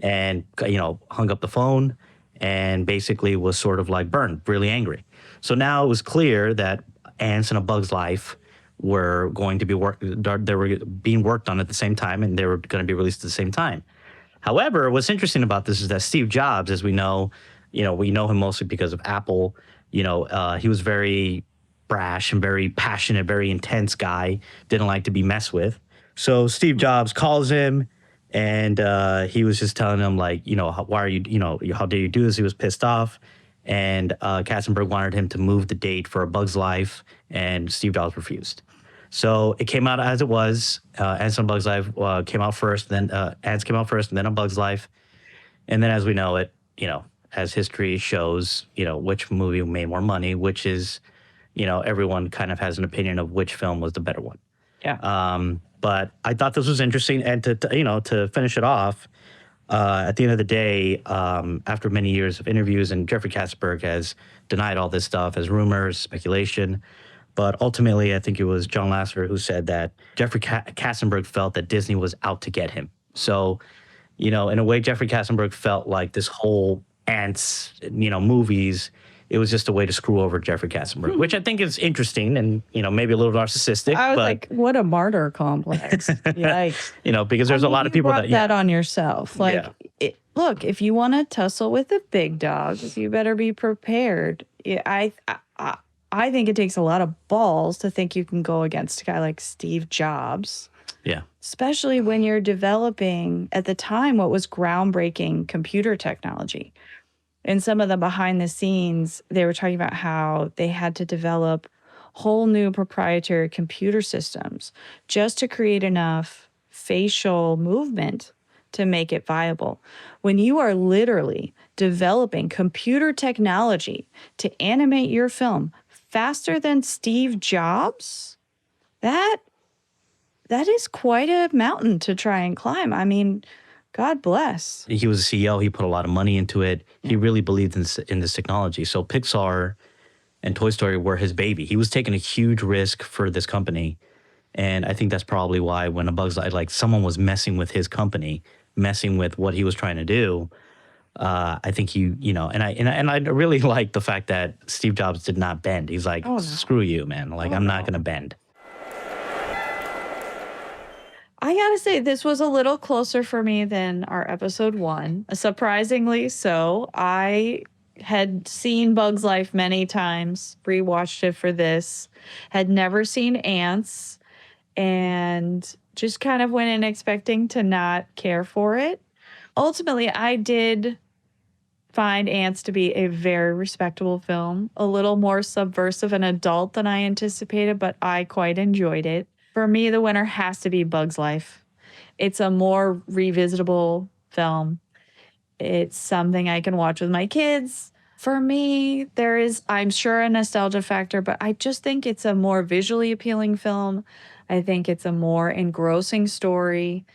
and, hung up the phone and basically was sort of like burned, really angry. So now it was clear that Antz and A Bug's Life were going to be they were being worked on at the same time, and they were going to be released at the same time. However, what's interesting about this is that Steve Jobs, as we know, we know him mostly because of Apple. He was very brash and very passionate, very intense guy, didn't like to be messed with. So Steve Jobs calls him, and he was just telling him, like, why are you, how dare you do this? He was pissed off. And Katzenberg wanted him to move the date for A Bug's Life, and Steve Jobs refused. So it came out as it was. Antz and A Bug's Life came out first, then Antz came out first, and then A Bug's Life. And then as we know it, as history shows, which movie made more money, which is, everyone kind of has an opinion of which film was the better one. Yeah. But I thought this was interesting, and to finish it off, at the end of the day, after many years of interviews, and Jeffrey Katzenberg has denied all this stuff as rumors, speculation, but ultimately I think it was John Lasseter who said that Jeffrey Katzenberg felt that Disney was out to get him. So, in a way, Jeffrey Katzenberg felt like this whole Antz, movies, it was just a way to screw over Jeffrey Katzenberg, which I think is interesting and, maybe a little narcissistic. I was but, like, what a martyr complex. Yikes. Because there's a lot of people brought that on yourself. Like, look, if you want to tussle with the big dogs, you better be prepared. I think it takes a lot of balls to think you can go against a guy like Steve Jobs. Yeah. Especially when you're developing, at the time, what was groundbreaking computer technology. In some of the behind the scenes, they were talking about how they had to develop whole new proprietary computer systems just to create enough facial movement to make it viable. When you are literally developing computer technology to animate your film faster than Steve Jobs, that is quite a mountain to try and climb. I mean, God bless. He was a CEO. He put a lot of money into it. He really believed in this technology. So Pixar and Toy Story were his baby. He was taking a huge risk for this company. And I think that's probably why when A Bug's Life, like someone was messing with his company, messing with what he was trying to do, I think and I really like the fact that Steve Jobs did not bend. He's like, screw you, man. Like, I'm not going to bend. I gotta say, this was a little closer for me than our episode 1. Surprisingly so. I had seen Bug's Life many times, rewatched it for this, had never seen Antz, and just kind of went in expecting to not care for it. Ultimately, I did find Antz to be a very respectable film, a little more subversive and adult than I anticipated, but I quite enjoyed it. For me, the winner has to be Bug's Life. It's a more revisitable film. It's something I can watch with my kids. For me, there is, I'm sure, a nostalgia factor, but I just think it's a more visually appealing film. I think it's a more engrossing story.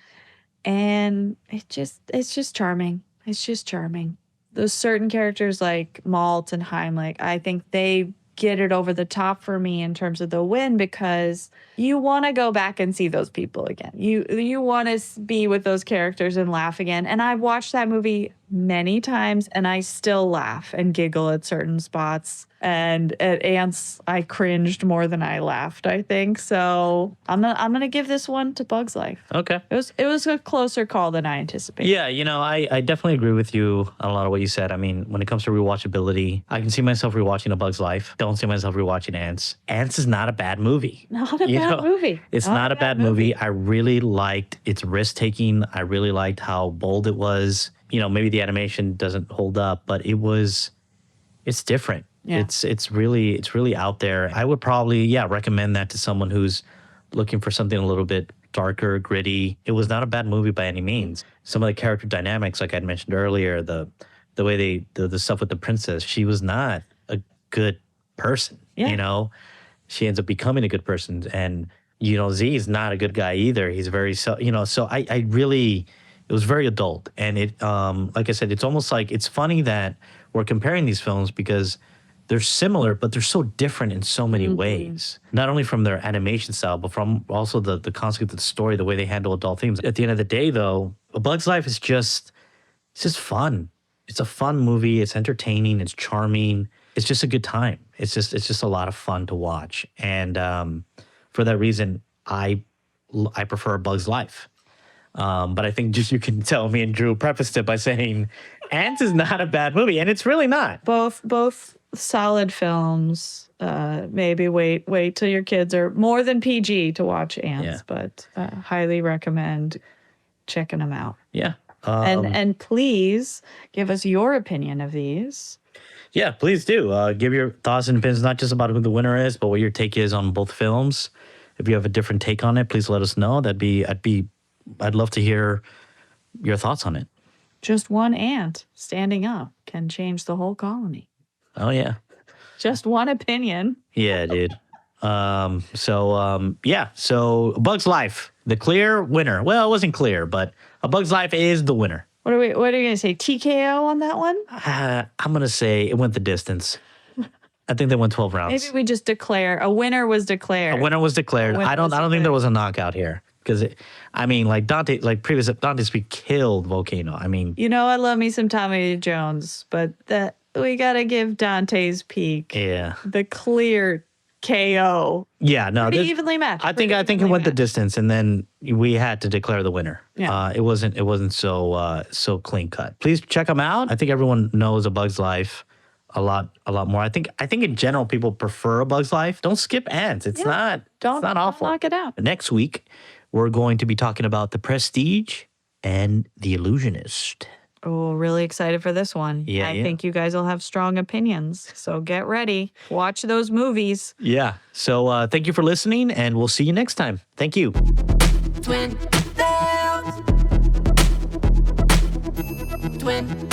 And it's just charming. It's just charming. Those certain characters like Malt and Heimlich, I think they get it over the top for me in terms of the win, because you want to go back and see those people again. You want to be with those characters and laugh again. And I've watched that movie many times, and I still laugh and giggle at certain spots. And at Antz, I cringed more than I laughed, I think. So I'm gonna give this one to Bug's Life. Okay. It was a closer call than I anticipated. Yeah, I definitely agree with you on a lot of what you said. I mean, when it comes to rewatchability, I can see myself rewatching A Bug's Life. Don't see myself rewatching Antz. Antz is not a bad movie. Not a bad movie. It's not a bad movie. I really liked its risk-taking. I really liked how bold it was. Maybe the animation doesn't hold up, but it's different. Yeah. It's really out there. I would probably, recommend that to someone who's looking for something a little bit darker, gritty. It was not a bad movie by any means. Some of the character dynamics, like I mentioned earlier, the way the stuff with the princess, she was not a good person. Yeah. She ends up becoming a good person, and Z is not a good guy either. He's very so I really, it was very adult, and it like I said, it's almost like, it's funny that we're comparing these films because they're similar, but they're so different in so many ways. Not only from their animation style, but from also the concept of the story, the way they handle adult themes. At the end of the day, though, A Bug's Life is just, It's just fun. It's a fun movie. It's entertaining. It's charming. It's just a good time. It's just a lot of fun to watch. And for that reason, I prefer A Bug's Life. But I think just you can tell me and Drew prefaced it by saying Antz is not a bad movie, and it's really not. Both solid films. Maybe wait till your kids are more than PG to watch Antz, but highly recommend checking them out. Yeah. And please give us your opinion of these. Yeah, please do. Give your thoughts and opinions, not just about who the winner is, but what your take is on both films. If you have a different take on it, please let us know. I'd love to hear your thoughts on it. Just one ant standing up can change the whole colony. Oh, yeah. Just one opinion. Yeah, dude. So A Bug's Life, the clear winner. Well, it wasn't clear, but A Bug's Life is the winner. What are you going to say? TKO on that one? I'm going to say it went the distance. I think they went 12 rounds. Maybe we just declare a winner was declared. A winner was declared. I don't think there was a knockout here because Dante's Speed killed Volcano. I mean, I love me some Tommy Lee Jones, but that we got to give Dante's Peak the clear KO. Yeah, no, pretty evenly matched. I think it went the distance, and then we had to declare the winner. Yeah. It wasn't so clean cut. Please check them out. I think everyone knows A Bug's Life a lot more. I think in general people prefer A Bug's Life. Don't skip Antz. It's not awful. Don't knock it out. Next week we're going to be talking about The Prestige and The Illusionist. Oh, really excited for this one. Yeah, I think you guys will have strong opinions. So get ready. Watch those movies. Yeah. So thank you for listening, and we'll see you next time. Thank you. Twin Tales. Twin